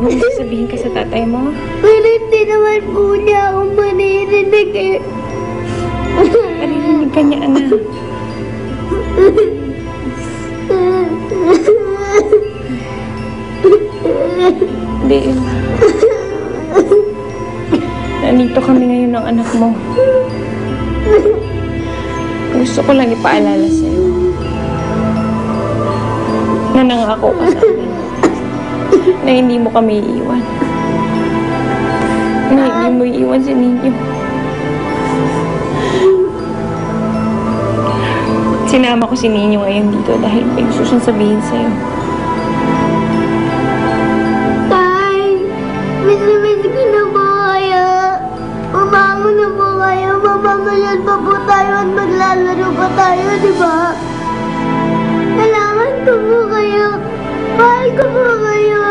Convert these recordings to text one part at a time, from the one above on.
may sasabihin ka sa tatay mo? Pero hindi naman po niya ako maririnig eh. Maririnig ka niya, anak. Dale. Nandito kami ngayon ng anak mo. Gusto ko lang ipaalala sa'yo na nangako ka sa akin na hindi mo kami iiwan. Na hindi mo iiwan si Ninyo. Sinama ko si Ninyo ngayon dito dahil may gusto siyang sabihin sa'yo. Tay, miss ko na po kayo. Umangon na po kayo. Mamamayad pa po tayo at maglalaro pa tayo, di ba? Kailangan ko po kayo. Mahal ko po kayo.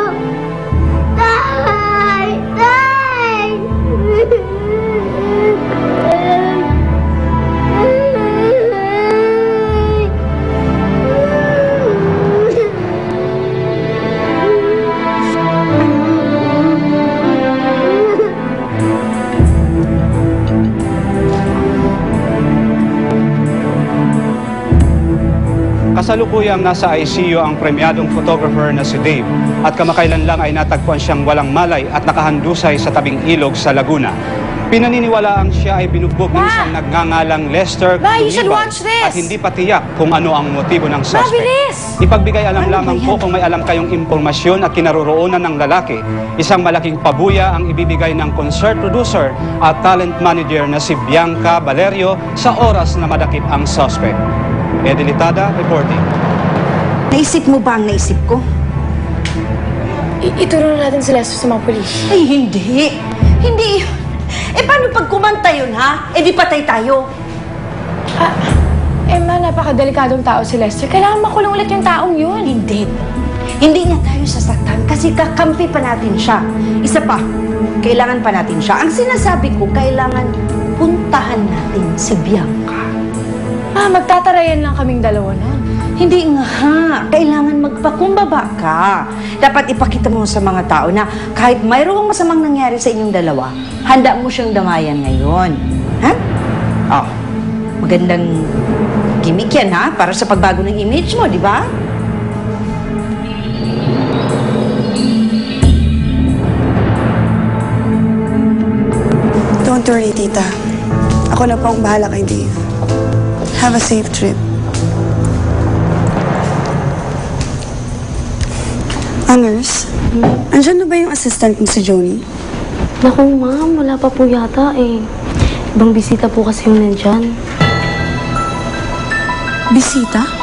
Tay! Tay! Kasalukuyang nasa ICU ang premyadong photographer na si Dave at kamakailan lang ay natagpuan siyang walang malay at nakahandusay sa tabing ilog sa Laguna. Pinaniniwalaang siya ay binugbog ng isang nagngangalang Lester Lumibay at hindi pa tiyak kung ano ang motibo ng suspect. Ipagbigay alam lamang po kung may alam kayong impormasyon at kinaroroonan ng lalaki. Isang malaking pabuya ang ibibigay ng concert producer at talent manager na si Bianca Valerio sa oras na madakip ang suspect. Edilitada, reporting. Naisip mo ba ang naisip ko? Ituro natin si Lester sa mga polis. Ay, hindi. Hindi yun. Paano pag kumanta yun, ha? Di patay tayo. Emma, napakadelikadong tao si Lester. Kailangan makulong ulit yung taong yun. Hindi. Hindi niya tayo sasaktan kasi kakampi pa natin siya. Isa pa, kailangan pa natin siya. Ang sinasabi ko, kailangan puntahan natin si Bianca. Magtatarayan lang kaming dalawa na. Hindi nga. Kailangan magpakumbaba ka. Dapat ipakita mo sa mga tao na kahit mayroong masamang nangyari sa inyong dalawa, handa mo siyang damayan ngayon. Ha? Oh, magandang gimmick yan, ha? Para sa pagbago ng image mo, di ba? Don't worry, tita. Ako na po ang bahala kay Dave. Have a safe trip. Nurse, andyan na ba yung assistant mo si Joni? Naku, ma'am. Wala pa po yata eh. Ibang bisita po kasi yung nandyan. Bisita?